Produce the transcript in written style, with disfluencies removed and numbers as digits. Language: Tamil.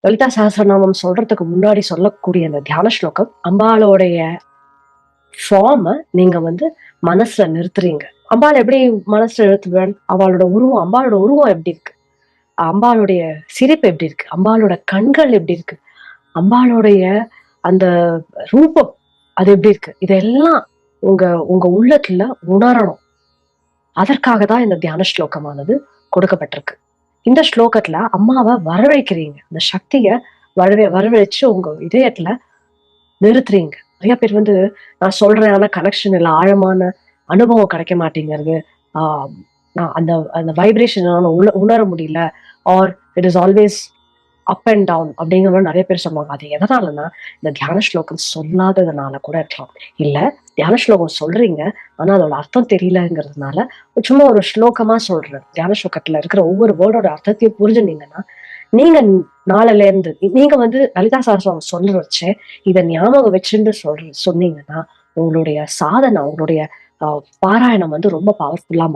லலிதா சஹஸ்ரநாமம் சொல்றதுக்கு முன்னாடி சொல்லக்கூடிய அந்த தியான ஸ்லோகம் அம்பாளுடைய ஃபார்ம நீங்க மனசுல நிறுத்துறீங்க. அம்பாள் எப்படி மனசுல நிறுத்துவேன்? அவளோட உருவம், அம்பாளோட உருவம் எப்படி இருக்கு? அம்பாளுடைய சிரிப்பு எப்படி இருக்கு? அம்பாளோட கண்கள் எப்படி இருக்கு? அம்பாளுடைய அந்த ரூபம் அது எப்படி இருக்கு? இதெல்லாம் உங்க உங்க உள்ளத்துல உணரணும். அதற்காக தான் இந்த தியான ஸ்லோகமானது கொடுக்கப்பட்டிருக்கு. இந்த ஸ்லோகத்துல அம்மாவ வரவழைக்கிறீங்க. அந்த சக்திய வரவழைச்சு உங்க இதயத்துல நிறுத்துறீங்க. நெறைய பேர் நான் சொல்றேன், ஆனா கனெக்ஷன் இல்ல, ஆழமான அனுபவம் கிடைக்க மாட்டேங்கிறது. ஆ நான் அந்த அந்த வைப்ரேஷன் என்னால உணர முடியல. Or it is always up and down அப்படிங்கிற மாரி நெறைய பேர் சொல்லுவாங்க. அது எதனாலன்னா, இந்த தியான ஸ்லோகம் சொல்லாததுனால கூட இருக்கலாம். இல்ல தியான ஸ்லோகம் சொல்றீங்க, ஆனா அதோட அர்த்தம் தெரியலங்கிறதுனால சும்மா ஒரு ஸ்லோகமா சொல்றேன். தியான ஸ்லோகத்துல இருக்கிற ஒவ்வொரு வேர்டோட அர்த்தத்தையும் புரிஞ்சுனீங்கன்னா, நீங்க நாளைல இருந்து நீங்க லலிதா சஹஸ்ரநாமம் சொல்ல வச்சு, இத ஞாபகம் வச்சுண்டு சொன்னீங்கன்னா, உங்களுடைய சாதனை, உங்களுடைய பாராயணம் ரொம்ப பவர்ஃபுல்லா மாறும்.